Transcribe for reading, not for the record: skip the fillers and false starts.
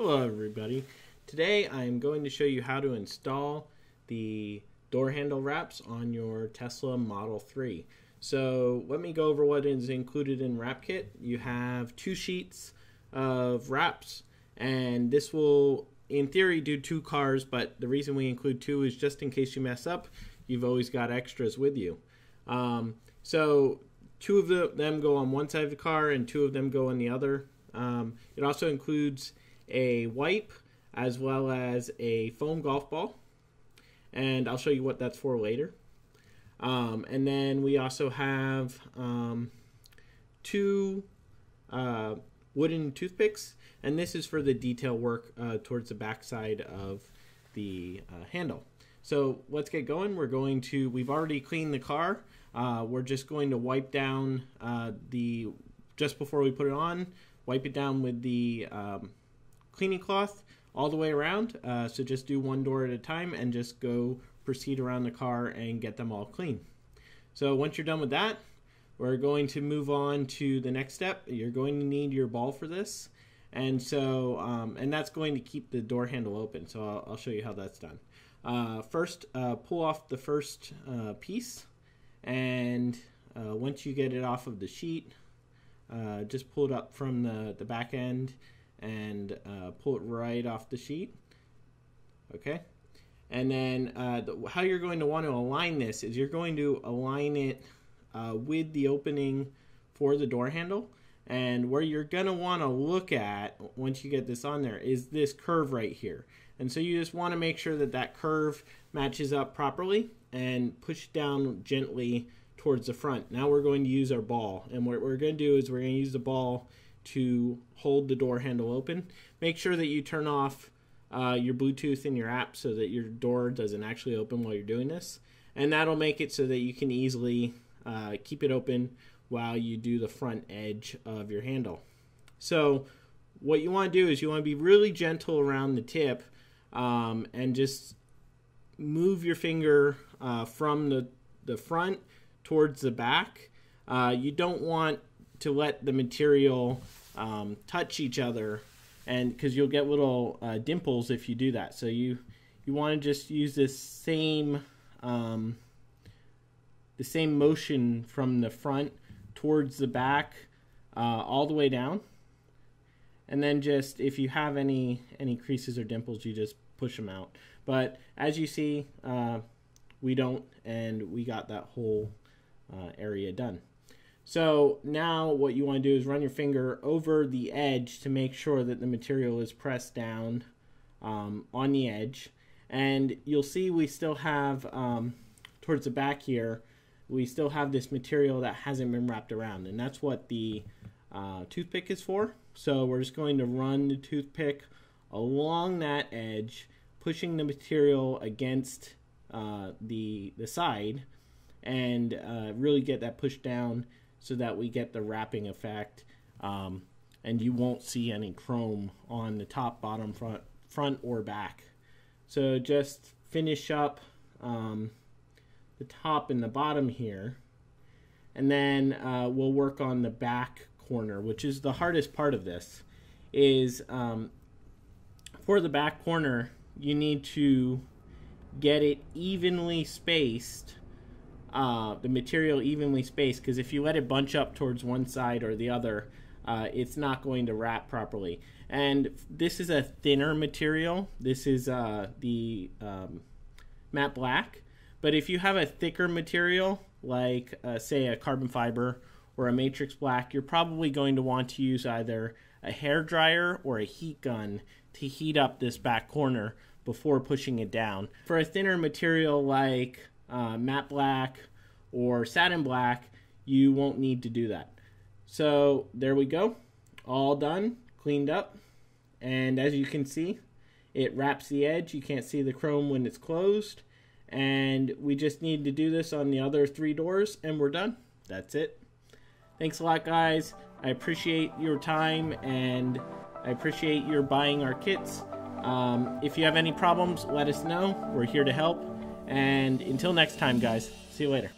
Hello everybody. Today I'm going to show you how to install the door handle wraps on your Tesla Model 3. So let me go over what is included in Wrap Kit. You have 2 sheets of wraps, and this will in theory do 2 cars, but the reason we include 2 is just in case you mess up, you've always got extras with you. So 2 of them go on one side of the car and 2 of them go on the other. It also includes a wipe as well as a foam golf ball, and I'll show you what that's for later. And then we also have 2 wooden toothpicks, and this is for the detail work towards the back side of the handle. So let's get going. We've already cleaned the car. We're just going to wipe down just before we put it on, wipe it down with the cleaning cloth all the way around. So just do one door at a time and just proceed around the car and get them all clean. So once you're done with that, we're going to move on to the next step. You're going to need your ball for this. And so, and that's going to keep the door handle open. So I'll show you how that's done. First, pull off the first piece. And once you get it off of the sheet, just pull it up from the back end and pull it right off the sheet. Okay. And then how you're going to want to align this is you're going to align it with the opening for the door handle. And where you're going to want to look at once you get this on there is this curve right here. And so you just want to make sure that that curve matches up properly and push down gently towards the front. Now we're going to use our ball. And what we're going to do is we're going to use the ball to hold the door handle open. Make sure that you turn off your Bluetooth in your app so that your door doesn't actually open while you're doing this. And that'll make it so that you can easily keep it open while you do the front edge of your handle. So what you want to do is you want to be really gentle around the tip and just move your finger from the front towards the back. You don't want to let the material touch each other, and because you'll get little dimples if you do that. So you want to just use this the same motion from the front towards the back all the way down. And then just if you have any creases or dimples, you just push them out. But as you see, we don't, and we got that whole area done. So now what you want to do is run your finger over the edge to make sure that the material is pressed down on the edge. And you'll see we still have, towards the back here, we still have this material that hasn't been wrapped around. And that's what the toothpick is for. So we're just going to run the toothpick along that edge, pushing the material against the side, and really get that pushed down so that we get the wrapping effect, and you won't see any chrome on the top, bottom, front or back. So just finish up the top and the bottom here, and then we'll work on the back corner, which is the hardest part of this. Is for the back corner, you need to get it evenly spaced, the material evenly spaced, because if you let it bunch up towards one side or the other, it's not going to wrap properly. And this is a thinner material. This is the matte black. But if you have a thicker material, like say a carbon fiber or a matrix black, you're probably going to want to use either a hair dryer or a heat gun to heat up this back corner before pushing it down. For a thinner material like matte black or satin black, you won't need to do that. So there we go, all done, cleaned up, and as you can see, it wraps the edge. You can't see the chrome when it's closed, and we just need to do this on the other 3 doors and we're done. That's it. Thanks a lot, guys. I appreciate your time, and I appreciate your buying our kits. If you have any problems, let us know. We're here to help. And until next time, guys, see you later.